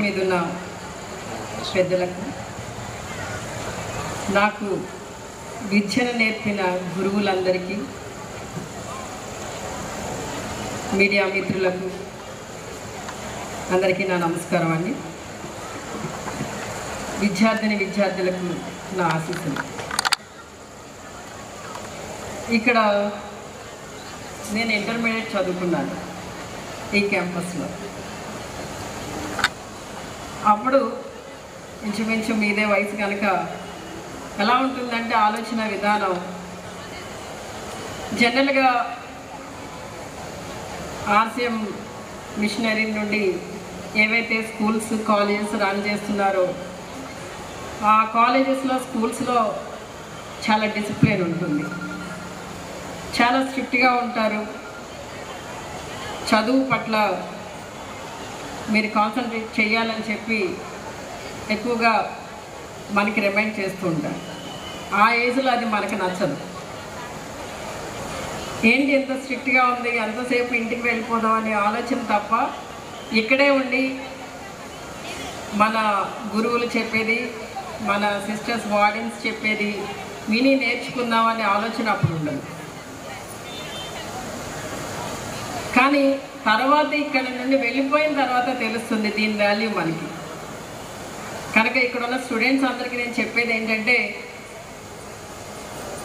మీద ఉన్న పెద్దలకు, నాకు విద్యను నేర్పిన గురువులందరికీ, మీడియా మిత్రులకు అందరికీ నా నమస్కారం అండి. విద్యార్థులకు నా ఆశీస్సులు. ఇక్కడ నేను ఇంటర్మీడియట్ చదువుకున్నాను ఈ క్యాంపస్లో. అప్పుడు ఇంచుమించు మీదే వయసు కనుక ఎలా ఉంటుందంటే ఆలోచన విధానం జనరల్గా ఆర్సిఎం మిషనరీ నుండి ఏవైతే స్కూల్స్ కాలేజెస్ రన్ చేస్తున్నారో ఆ కాలేజెస్లో స్కూల్స్లో చాలా డిసిప్లిన్ ఉంటుంది, చాలా స్ట్రిక్ట్గా ఉంటారు. చదువు పట్ల మీరు కాన్సన్ట్రేట్ చేయాలని చెప్పి ఎక్కువగా మనకి రిమైండ్ చేస్తూ ఉంటారు. ఆ ఏజ్లో అది మనకు నచ్చదు. ఏంటి ఎంత స్ట్రిక్ట్గా ఉంది, ఎంతసేపు ఇంటికి వెళ్ళిపోదాం అనే ఆలోచన తప్ప ఇక్కడే ఉండి మన గురువులు చెప్పేది, మన సిస్టర్స్ వార్డెన్స్ చెప్పేది విని నేర్చుకుందామనే ఆలోచన అప్పుడు ఉండదు. కానీ తర్వాత ఇక్కడ నుండి వెళ్ళిపోయిన తర్వాత తెలుస్తుంది దీని వాల్యూ మనకి. కనుక ఇక్కడ ఉన్న స్టూడెంట్స్ అందరికీ నేను చెప్పేది ఏంటంటే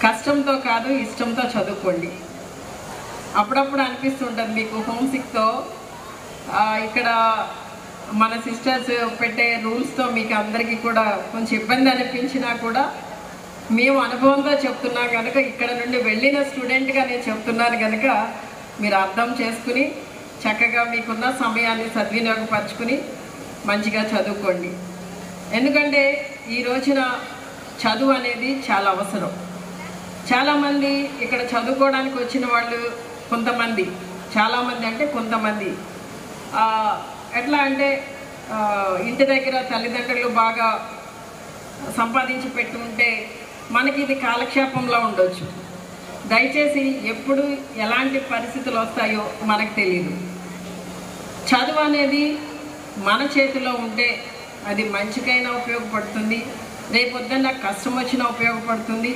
కష్టంతో కాదు ఇష్టంతో చదువుకోండి. అప్పుడప్పుడు అనిపిస్తుంటుంది మీకు హోమ్ సిక్తో ఇక్కడ మన సిస్టర్స్ పెట్టే రూల్స్తో మీకు అందరికీ కూడా కొంచెం ఇబ్బంది అనిపించినా కూడా మేము అనుభవంతో చెప్తున్నా కనుక ఇక్కడ నుండి వెళ్ళిన స్టూడెంట్గా నేను చెప్తున్నాను కనుక మీరు అర్థం చేసుకుని చక్కగా మీకున్న సమయాన్ని సద్వినియోగపరచుకుని మంచిగా చదువుకోండి. ఎందుకంటే ఈ రోజున చదువు అనేది చాలా అవసరం. చాలామంది ఇక్కడ చదువుకోవడానికి వచ్చిన వాళ్ళు కొంతమంది, చాలామంది అంటే కొంతమంది ఎట్లా అంటే ఇంటి దగ్గర తల్లిదండ్రులు బాగా సంపాదించి పెట్టి ఉంటే మనకి ఇది కాలక్షేపంలో ఉండొచ్చు. దయచేసి ఎప్పుడు ఎలాంటి పరిస్థితులు వస్తాయో మనకు తెలియదు. చదువు అనేది మన చేతిలో ఉంటే అది మంచికైనా ఉపయోగపడుతుంది, రేపొద్దున్న కష్టం వచ్చినా ఉపయోగపడుతుంది,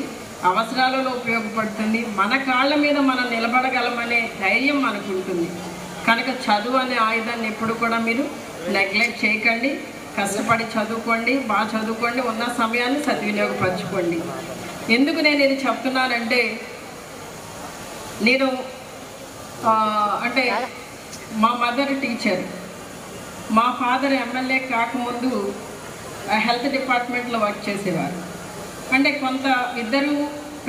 అవసరాలలో ఉపయోగపడుతుంది, మన కాళ్ళ మీద మనం నిలబడగలమనే ధైర్యం మనకు ఉంటుంది. కనుక చదువు అనే ఆయుధాన్ని ఎప్పుడు కూడా మీరు నెగ్లెక్ట్ చేయకండి. కష్టపడి చదువుకోండి, బాగా చదువుకోండి, ఉన్న సమయాన్ని సద్వినియోగపరచుకోండి. ఎందుకు నేను ఇది చెప్తున్నానంటే నేను అంటే మా మదర్ టీచర్, మా ఫాదర్ ఎమ్మెల్యే కాకముందు హెల్త్ డిపార్ట్మెంట్లో వర్క్ చేసేవారు. అంటే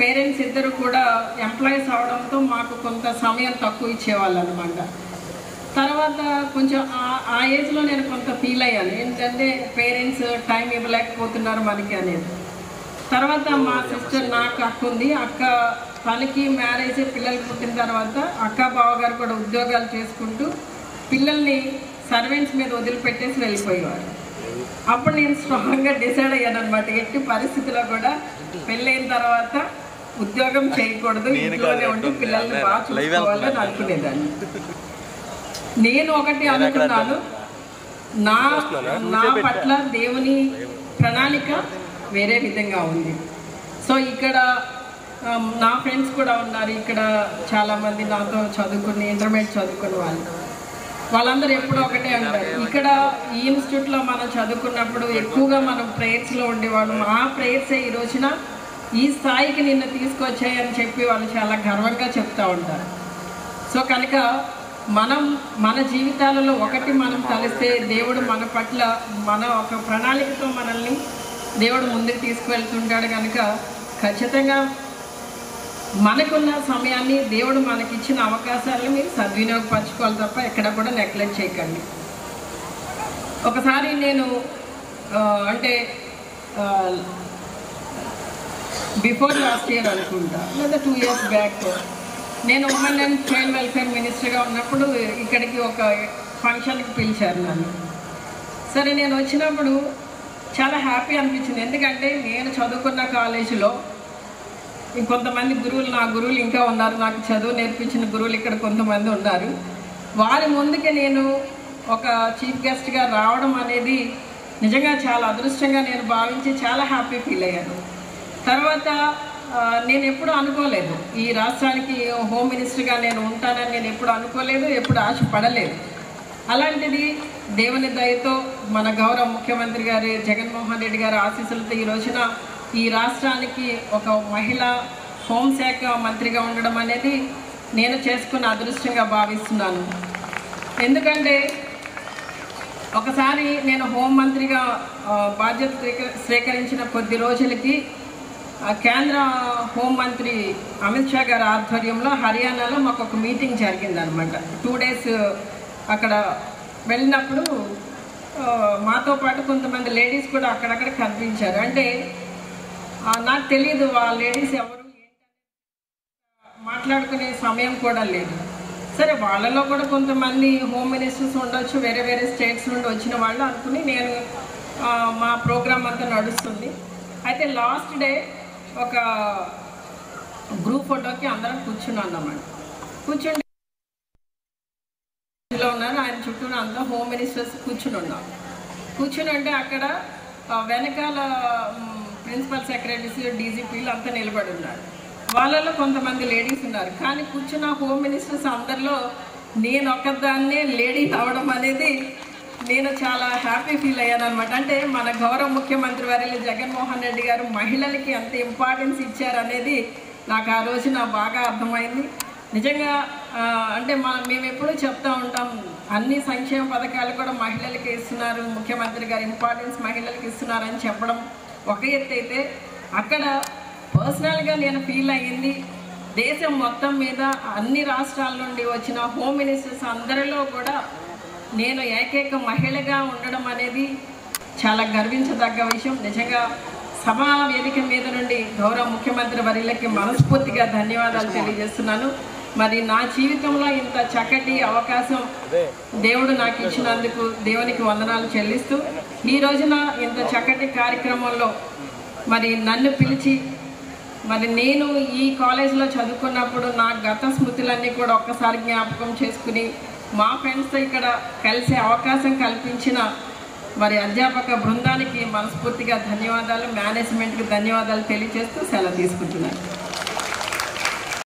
పేరెంట్స్ ఇద్దరు కూడా ఎంప్లాయీస్ అవడంతో మాకు కొంత సమయం తక్కువ ఇచ్చేవాళ్ళు అనమాట. తర్వాత కొంచెం ఆ ఏజ్లో నేను కొంత ఫీల్ అయ్యాను, ఏంటంటే పేరెంట్స్ టైం ఇవ్వలేకపోతున్నారు మనకి అనేది. తర్వాత మా సిస్టర్, నాకు అక్క ఉంది, అక్క తనకి మ్యారేజ్ పిల్లలు పుట్టిన తర్వాత అక్క బావగారు కూడా ఉద్యోగాలు చేసుకుంటూ పిల్లల్ని సర్వెంట్స్ మీద వదిలిపెట్టేసి వెళ్ళిపోయేవారు. అప్పుడు నేను స్ట్రాంగ్గా డిసైడ్ అయ్యాను అనమాట, ఎట్టి పరిస్థితిలో కూడా పెళ్ళైన తర్వాత ఉద్యోగం చేయకూడదు, ఇంట్లోనే ఉండి పిల్లల్ని బాగా చూసుకోవాలని అనుకునేదాన్ని. నేను ఒకటి అనుకున్నాను, నా పట్ల దేవుని ప్రణాళిక వేరే విధంగా ఉంది. సో ఇక్కడ నా ఫ్రెండ్స్ కూడా ఉన్నారు, ఇక్కడ చాలామంది నాతో చదువుకుని ఇంటర్మీడియట్ చదువుకున్న వాళ్ళందరూ ఎప్పుడూ ఒకటే అంటారు, ఇక్కడ ఈ ఇన్స్టిట్యూట్లో మనం చదువుకున్నప్పుడు ఎక్కువగా మనం ప్రేయర్స్లో ఉండేవాళ్ళం, ఆ ప్రేయర్సే ఈ రోజున ఈ స్థాయికి నిన్ను తీసుకొచ్చాయని చెప్పి వాళ్ళు చాలా గర్వంగా చెప్తూ ఉంటారు. సో కనుక మన జీవితాలలో ఒకటి మనం కలిస్తే దేవుడు మన పట్ల మన ఒక ప్రణాళికతో మనల్ని దేవుడు ముందుకు తీసుకువెళ్తుంటాడు. కనుక ఖచ్చితంగా మనకున్న సమయాన్ని, దేవుడు మనకిచ్చిన అవకాశాలను మీరు సద్వినియోగపరచుకోవాలి తప్ప ఎక్కడ కూడా నెగ్లెక్ట్ చేయకండి. ఒకసారి నేను అంటే బిఫోర్ లాస్ట్ ఇయర్ అనుకుంటా, లేదా 2 years బ్యాక్, నేను ఉమెన్ అండ్ చైల్డ్ వెల్ఫేర్ మినిస్టర్గా ఉన్నప్పుడు ఇక్కడికి ఒక ఫంక్షన్కి పిలిచారు నన్ను. సరే నేను వచ్చినప్పుడు చాలా హ్యాపీ అనిపించింది, ఎందుకంటే నేను చదువుకున్న కాలేజీలో ఇంకొంతమంది గురువులు, నా గురువులు ఇంకా ఉన్నారు, నాకు చదువు నేర్పించిన గురువులు ఇక్కడ కొంతమంది ఉన్నారు. వారి ముందుకి నేను ఒక చీఫ్ గెస్ట్గా రావడం అనేది నిజంగా చాలా అదృష్టంగా నేను భావించి చాలా హ్యాపీ ఫీల్ అయ్యాను. తర్వాత నేను ఎప్పుడు అనుకోలేదు ఈ రాష్ట్రానికి హోమ్ మినిస్టర్గా నేను ఉంటానని నేను ఎప్పుడు అనుకోలేదు, ఎప్పుడు ఆశపడలేదు. అలాంటిది దేవుని దయతో మన గౌరవ ముఖ్యమంత్రి గారు జగన్మోహన్ రెడ్డి గారి ఆశీస్సులతో ఈ రోజున ఈ రాష్ట్రానికి ఒక మహిళ హోంశాఖ మంత్రిగా ఉండడం అనేది నేను చేసుకున్న అదృష్టంగా భావిస్తున్నాను. ఎందుకంటే ఒకసారి నేను హోంమంత్రిగా బాధ్యత స్వీకరించిన కొద్ది రోజులకి కేంద్ర హోంమంత్రి అమిత్ షా గారి ఆధ్వర్యంలో హర్యానాలో మాకు ఒక మీటింగ్ జరిగిందనమాట. 2 days అక్కడ వెళ్ళినప్పుడు మాతో పాటు కొంతమంది లేడీస్ కూడా అక్కడక్కడ కనిపించారు. అంటే నాకు తెలియదు ఆ లేడీస్ ఎవరు మాట్లాడుకునే సమయం కూడా లేదు. సరే వాళ్ళలో కూడా కొంతమంది హోమ్ మినిస్టర్స్ ఉండొచ్చు, వేరే వేరే స్టేట్స్ నుండి వచ్చిన వాళ్ళు అనుకుని నేను మా ప్రోగ్రామ్ అంతా నడుస్తుంది. అయితే లాస్ట్ డే ఒక గ్రూప్ ఫోటోకి అందరం కూర్చున్నాం అన్నమాట. కూర్చుంటే ఉన్నారు ఆయన చుట్టూ అంతా హోమ్ మినిస్టర్స్ కూర్చుని ఉన్నాం. కూర్చుని అంటే అక్కడ వెనకాల ప్రిన్సిపల్ సెక్రటరీస్, డీజీపీలు అంతా నిలబడి ఉన్నారు. వాళ్ళలో కొంతమంది లేడీస్ ఉన్నారు. కానీ కూర్చున్న హోమ్ మినిస్టర్స్ అందరిలో నేను ఒక్కదాన్నే లేడీ అవడం అనేది నేను చాలా హ్యాపీ ఫీల్ అయ్యాను అనమాట. అంటే మన గౌరవ ముఖ్యమంత్రి వర్యులు జగన్మోహన్ రెడ్డి గారు మహిళలకి ఎంత ఇంపార్టెన్స్ ఇచ్చారనేది నాకు ఆ రోజున బాగా అర్థమైంది. నిజంగా అంటే మేము ఎప్పుడూ చెప్తూ ఉంటాం, అన్ని సంక్షేమ పథకాలు కూడా మహిళలకి ఇస్తున్నారు, ముఖ్యమంత్రి గారు ఇంపార్టెన్స్ మహిళలకి ఇస్తున్నారని చెప్పడం ఒక ఎత్తు అయితే, అక్కడ పర్సనల్గా నేను ఫీల్ అయ్యింది దేశం మొత్తం మీద అన్ని రాష్ట్రాల నుండి వచ్చిన హోమ్ మినిస్టర్స్ అందరిలో కూడా నేను ఏకైక మహిళగా ఉండడం అనేది చాలా గర్వించదగ్గ విషయం. నిజంగా సభా వేదిక మీద నుండి గౌరవ ముఖ్యమంత్రి వర్యులకి మనస్ఫూర్తిగా ధన్యవాదాలు తెలియజేస్తున్నాను. మరి నా జీవితంలో ఇంత చక్కటి అవకాశం దేవుడు నాకు ఇచ్చినందుకు దేవునికి వందనాలు చెల్లిస్తూ, ఈ రోజున ఇంత చక్కటి కార్యక్రమంలో మరి నన్ను పిలిచి, మరి నేను ఈ కాలేజ్లో చదువుకున్నప్పుడు నా గత స్మృతులన్నీ కూడా ఒక్కసారి జ్ఞాపకం చేసుకుని మా ఫ్రెండ్స్తో ఇక్కడ కలిసే అవకాశం కల్పించిన మరి అధ్యాపక బృందానికి మనస్ఫూర్తిగా ధన్యవాదాలు, మేనేజ్మెంట్కి ధన్యవాదాలు తెలియజేస్తూ సెలవు తీసుకుంటున్నాను.